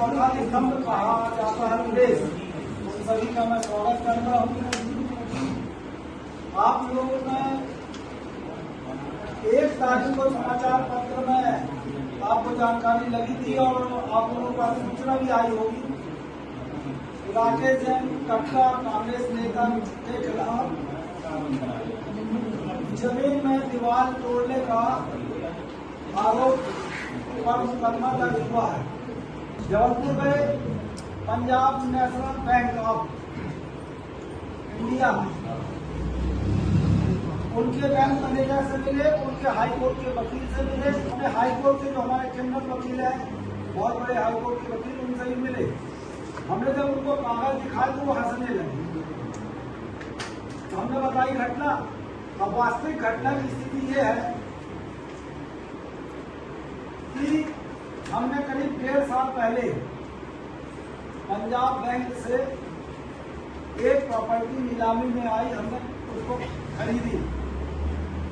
चौथा स्तंभ कहा जाता है प्रदेश, उन सभी का मैं स्वागत करता हूँ। आप लोगों ने 1 तारीख को समाचार पत्र में आपको जानकारी लगी थी और आप लोगों को सूचना भी आई होगी। राकेश जैन कटरा कांग्रेस नेता के खिलाफ जमीन में दीवार तोड़ने का आरोप पर मुकदमा दर्ज हुआ है। जबलपुर में Punjab national bank of India उनके बैंक मैनेजर से मिले, उनके हाईकोर्ट के वकील से मिले, उन्हें हाईकोर्ट के जो हमारे क्रिमिनल वकील है, बहुत बड़े हाईकोर्ट के वकील, उनसे भी मिले। हमने जब उनको कागज दिखाए तो वो हंसने लगे। तो हमने बताई घटना। अब वास्तविक घटना की स्थिति ये है कि हमने करीब 1.5 साल पहले पंजाब बैंक से एक प्रॉपर्टी नीलामी में आई, हमने उसको खरीदी।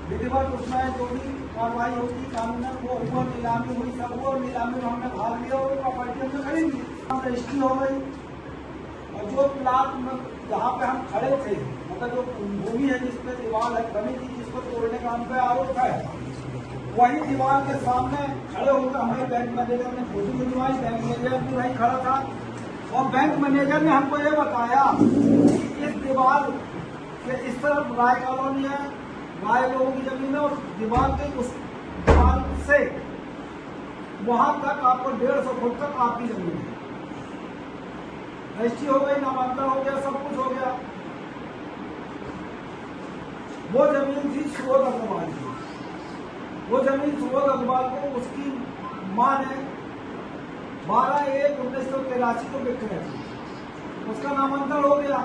विधिवत उसमें जो भी कार्रवाई होती कानूनन वो हुआ, नीलामी हुई, सब हुआ। नीलामी में हमने भाग लिया और प्रॉपर्टी हमने खरीद ली, रजिस्ट्री हो गई। और जो प्लाट में जहाँ पे हम खड़े थे, मतलब जो भूमि है जिसपे दीवार है बनी थी, जिसको तोड़ने का हम पे आरोप है, वही दीवार के सामने खड़े होकर हमारे बैंक मैनेजर ने फोटो खिंचवाई। बैंक मैनेजर भी वहीं खड़ा था और बैंक मैनेजर ने हमको ये बताया कि इस दीवार के इस तरफ राय कॉलोनी है, राय लोगों की जमीन है, और दीवार के उस दीवार से वहां तक आपको 150 फुट तक आपकी जमीन है। रजिस्ट्री हो गई, नामांकन हो गया, सब कुछ हो गया। वो जमीन थी सुबोध अग्रवाल की। वो जमीन सुबोध अग्रवाल को उसकी मां ने 12/1/1983 को बिक्री थी। उसका नामांकन हो गया,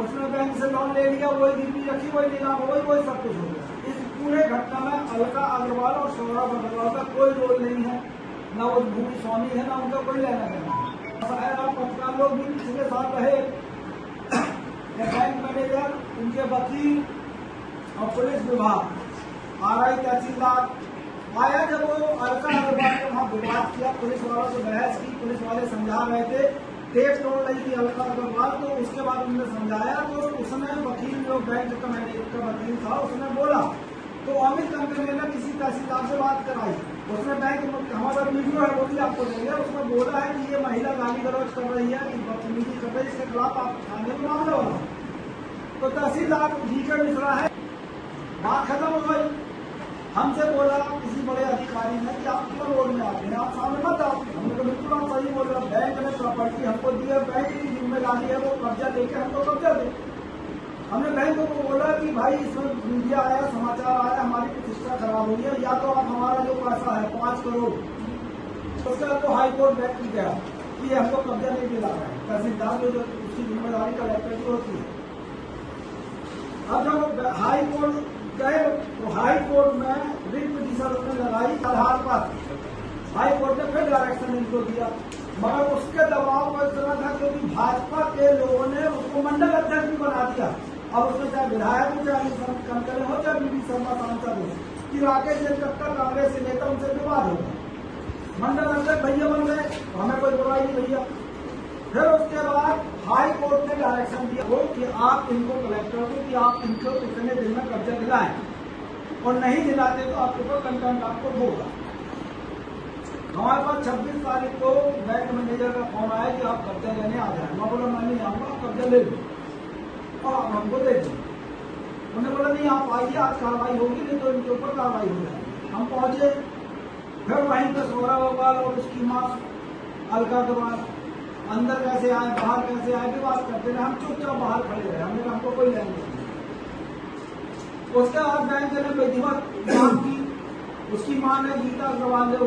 उसने बैंक से लोन ले लिया, वही गिरवी रखी, वही नीलाम हो गई, वही सब कुछ हो गया। इस पूरे घटना में अलका अग्रवाल और सौरभ अग्रवाल का कोई रोल नहीं है, न वो भूमि स्वामी है, न उनका कोई लेना देना है। आप पत्रकार लोग भी पिछले साल रहे, बैंक मैनेजर, उनके वकील और पुलिस विभाग, RI तहसीलदार आया। जब वो अलका अग्रवाल ने वहाँ विवाद किया, पुलिस वालों से बहस की, पुलिस वाले समझा रहे थे, टेप तोड़ रही थी अलका अग्रवाल, तो उसके बाद उन्होंने समझाया। तो उसने वकील जो बैंक का मैनेजर का वकील था, उसने बोला, तो अमित कंपनी ने किसी तहसीलदार से बात कराई। उसने बैंक हमारा वीडियो है वो भी आपको देंगे, उसमें बोला है कि ये महिला गाली गलौज कर रही है, बदतमीजी कर रही है, इसके खिलाफ आप थाने में मामला होगा। तो तहसीलदार DK मिश्रा है, बात खत्म हो गई। हमसे बोला किसी बड़े अधिकारी ने कि आप क्यों रोड में आते हैं, आप सामने मत आओ। हमने कहा बिल्कुल आप सही बोल रहे हैं, बैंक ने प्रॉपर्टी हमको दी है, बैंक की जिम्मेदारी है वो कब्जा लेके हमको कब्जा दे। हमने बैंक को बोला कि भाई इसमें मीडिया आया, समाचार आया, हमारी प्रतिष्ठा खराब हुई है, या तो आप हमारा जो पैसा है 5 करोड़ उसका तो हाईकोर्ट बैंक की गया कि हमको कब्जा नहीं दिला रहा है। तहसीलदार जो उसकी जिम्मेदारी कलेक्टर की होती है। अब जब हाईकोर्ट गए तो हाईकोर्ट में रिट पिटीशन उसने लगाई, आधार पर हाईकोर्ट ने फिर डायरेक्शन इनको दिया, मगर उसके दबाव को इस तरह था क्योंकि भाजपा के लोगों ने उसको मंडल अध्यक्ष भी बना दिया। अब उसमें चाहे विधायक हो, चाहे कंकरे हो, चाहे BD शर्मा सांसद हो, कि राकेश जैन कट्टर कांग्रेस के नेता, उनसे विवाद होगा। मंडल अध्यक्ष भैया बन गए, हमें कोई बुराई नहीं भैया। फिर उसके बाद हाई कोर्ट ने डायरेक्शन दिया वो कि आप इनको कलेक्टर को कि आप इनको इतने दिन में कब्जा दिलाएं, और नहीं दिलाते तो आपके ऊपर कंटेम्प्ट आपको होगा। हमारे पास 26 तारीख को बैंक मैनेजर का फोन आया कि आप कब्जा लेने आ जाए। मैं बोला मैं नहीं आऊंगा, आप कब्जा ले लो और आप हमको दे दो। उन्होंने बोला नहीं आप आइए, आज कार्रवाई होगी, नहीं तो इनके ऊपर कार्रवाई हो जाएगी। हम पहुंचे, फिर वहीं पर सौरभ अग्रवाल और उसकी माँ अलका अग्रवाल अंदर कैसे आए, बाहर कैसे आए, विवाद करते रहे। हम चुपचाप बाहर खड़े रहे, हमने हमको कोई लेना नहीं। उसके बाद बैंक ने विधिवत जांच की। उसकी मां ने गीता अग्रवाल है,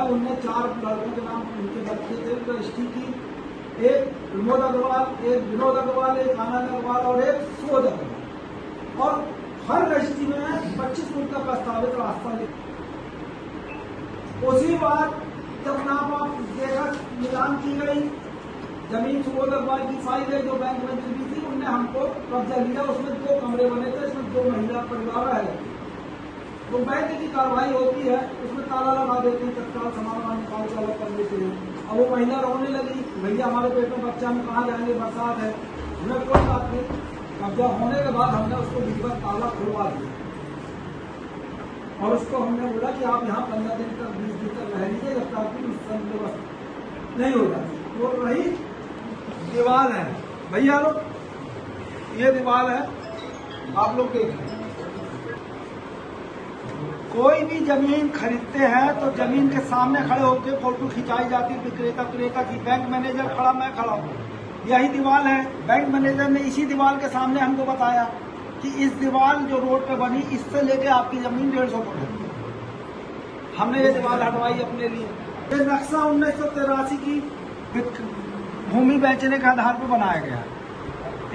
उनने 4 लड़कों के नाम उनके बच्चे थे, रजिस्ट्री की। एक प्रमोद अग्रवाल, एक विनोद अग्रवाल, एक आनंद अग्रवाल और एक सुबोध अग्रवाल। और हर रजिस्ट्री में 25 फुट का प्रस्तावित रास्ता लिखा। उसी बात जब नाम आप देखा नीलाम की गई, जमीन सुबोध अग्रवाल की फाइल है जो बैंक में दी थी, उनने हमको कब्जा लिया। उसमें 2 कमरे बने थे, इसमें 2 महिला परिवार है। तो बैंक की कार्रवाई होती है, उसमें ताला लगा देती है तत्काल समाधान निकाल के अलग करने के लिए। अब वो महिला रोने लगी, भैया हमारे पेट में बच्चा, हम कहाँ जाएंगे, बरसात है। हमने कोई बात नहीं, कब्जा होने के बाद हमने उसको विधिवत ताला खुलवा दिया और उसको हमने बोला कि आप यहाँ 15 दिन तक 20 दिन तक रह लीजिए जब तक की व्यवस्था नहीं हो जाती। वो रही दीवार है भैया लोग, ये दीवार है, आप लोग देख लें। कोई भी जमीन खरीदते हैं तो जमीन के सामने खड़े होकर फोटो खिंचाई जाती है, विक्रेता की। बैंक मैनेजर खड़ा, मैं खड़ा हूँ, यही दीवार है। बैंक मैनेजर ने इसी दीवार के सामने हमको बताया कि इस दीवार जो रोड पे बनी, इससे लेके आपकी जमीन 150 फुट है। हमने ये दीवार हटवाई अपने लिए। ये नक्शा 1983 की भूमि बेचने के आधार पर बनाया गया है।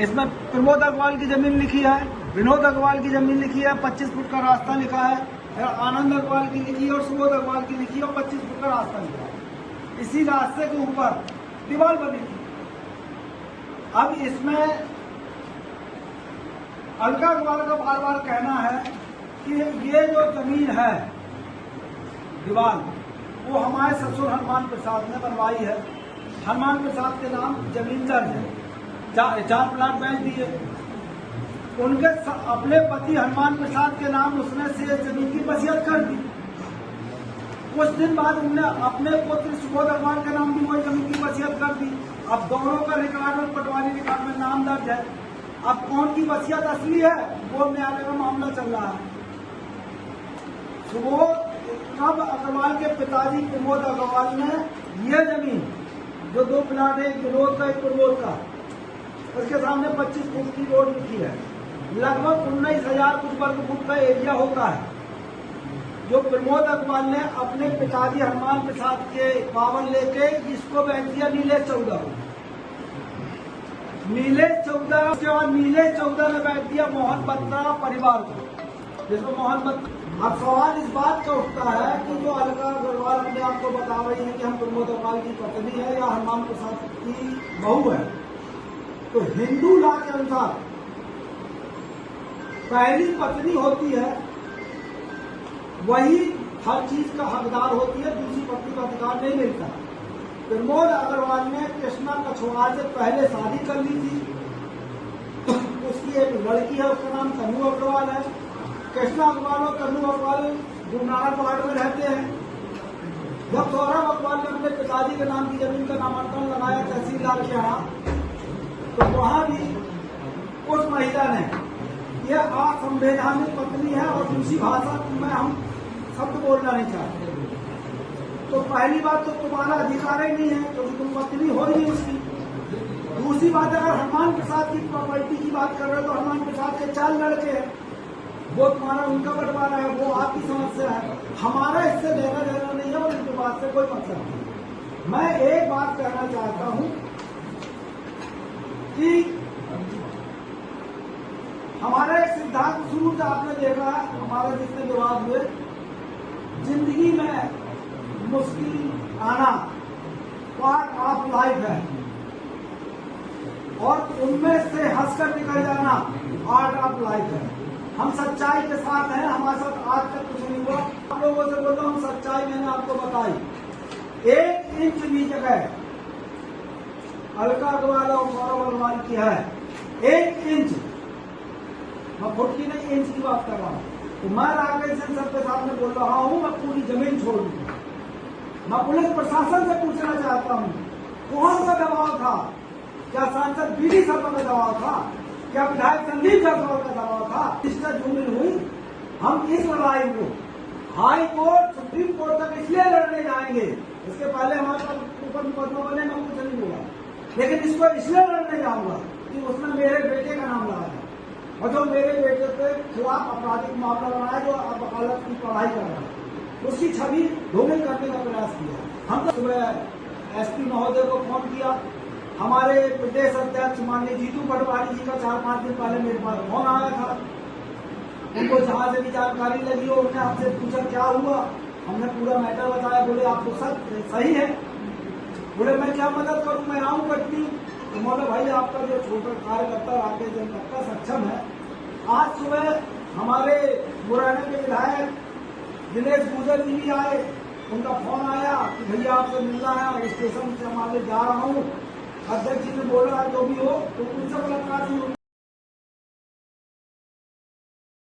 इसमें प्रमोद अग्रवाल की जमीन लिखी है, विनोद अग्रवाल की जमीन लिखी है, 25 फुट का रास्ता लिखा है, आनंद अग्रवाल की लिखी है और सुबोध अग्रवाल की लिखी है और 25 फुट का रास्ता लिखा है। इसी रास्ते के ऊपर दीवार बनी थी। अब इसमें अलका अग्रवाल का बार बार कहना है कि ये जो जमीन है दीवार, वो हमारे ससुर हनुमान प्रसाद ने बनवाई है। हनुमान प्रसाद के नाम जमीन दर्ज है, 4 प्लाट बेच दिए। उनके अपने पति हनुमान प्रसाद के नाम उसने से जमीन की वसीयत कर दी। कुछ दिन बाद उन्होंने अपने पुत्र सुबोध अग्रवाल के नाम भी वही जमीन की वसीयत कर दी। अब दोनों का रिकॉर्ड और पटवारी रिकॉर्ड में नाम दर्ज है। अब कौन की वसीयत असली है वो न्यायालय में मामला चल रहा है। सुबोध अग्रवाल के पिताजी प्रमोद अग्रवाल ने यह जमीन जो 2 प्लाट है, एक विनोद का एक प्रमोद का, उसके सामने 25 फुट की रोड लिखी है, लगभग 19,000 कुछ वर्ग फुट का एरिया होता है, जो प्रमोद अग्रवाल ने अपने पिताजी हनुमान प्रसाद के पावन लेके इसको बेच दिया नीलेश चौधरी को। नीलेश चौधरी उसके बाद नीलेश चौधरी ने बेच दिया मोहन बत्रा परिवार को, जिसमें मोहन बत्रा। अब सवाल इस बात का उठता है कि जो अलका अग्रवाल अपने आप को बता रही है कि हम प्रमोद अग्रवाल की पत्नी है या हनुमान प्रसाद की बहू है, तो हिंदू लॉ के अनुसार पहली पत्नी होती है वही हर चीज का हकदार होती है, दूसरी पत्नी का अधिकार नहीं मिलता। प्रमोद अग्रवाल ने कृष्णा कछवार से पहले शादी कर ली थी। उसकी एक लड़की है, उसका नाम तनु अग्रवाल है। कृष्णा अग्रवाल और तनु अग्रवाल गुरुनानक वार्ड में रहते हैं। जब सौरभ अग्रवाल ने अपने पिताजी के नाम की जमीन का नामांकन लगाया तहसीलदार के यहाँ, तो वहां भी उस महिला ने यह असंवैधानिक पत्नी है और दूसरी भाषा में हम शब्द बोलना नहीं चाहते। तो पहली बात तो तुम्हारा अधिकार ही नहीं है क्योंकि तुम पत्नी हो ही नहीं उसकी। दूसरी बात, अगर हनुमान प्रसाद की प्रॉपर्टी की बात कर रहे हो तो हनुमान प्रसाद के 4 लड़के हैं, वो तुम्हारा उनका बंटवारा है, वो आपकी समस्या है। हमारा इससे लेना देना नहीं है और इनके बात से कोई मतलब नहीं। मैं एक बात कहना चाहता हूं कि हमारा एक सिद्धांत शुरू से आपने देखा है, हमारे जितने विवाद हुए, जिंदगी में मुश्किल आना पार्ट ऑफ लाइफ है और उनमें से हंसकर निकल जाना पार्ट ऑफ लाइफ है। हम सच्चाई के साथ हैं, हमारे साथ आज तक कुछ नहीं हुआ। आप लोगों से बोल रहा हूं, सच्चाई मैंने आपको बताई। 1 इंच भी जगह अलका अग्रवाल और सौरभ अग्रवाल की है, 1 इंच। मैं फुट की नहीं, इंच की बात कर रहा हूँ। तो मैं राकेश सर के सामने बोल रहा हूँ, मैं पूरी जमीन छोड़ दूंगा। मैं पुलिस प्रशासन से पूछना चाहता हूँ, कौन सा दबाव था? क्या सांसद बीडी शर्मा का दबाव था? क्या विधायक संदीप जायसवाल का दबाव था? इसका जुम्मन हुई। हम इस लड़ाई को हाई कोर्ट, सुप्रीम कोर्ट तक इसलिए लड़ने जाएंगे, इसके पहले हमारे पास ऊपर मुकदमा बने, मैं कुछ नहीं बोला, लेकिन इसको इसलिए लड़ने जाऊंगा कि उसने मेरे बेटे का नाम लगाया और जो मेरे बेटे के खिलाफ आपराधिक मामला बनाया, जो अब वकालत की पढ़ाई कर रहा है, उसकी छवि धूमिल करने का प्रयास किया। हम तो सुबह एसपी महोदय को फोन किया, हमारे प्रदेश अध्यक्ष माननीय जीतू पटवारी जी का 4-5 दिन पहले मेरे पास फोन आया था। उनको जहां से भी जानकारी लगी हो, उन्होंने हमसे पूछा क्या हुआ, हमने पूरा मैटर बताया। बोले आप तो सब सही है। बोले मैं क्या मदद करूं, मैं आऊं कटनी। तो बोले भाई आपका जो छोटा कार्यकर्ता राकेश जनता सक्षम है। आज सुबह हमारे मुरैना के विधायक दिनेश गुजर जी भी आए, उनका फोन आया कि भैया आपसे मिलना है और स्टेशन से हमारे जा रहा हूँ। अध्यक्ष जी ने बोला जो भी हो तो उनसे बलात्कार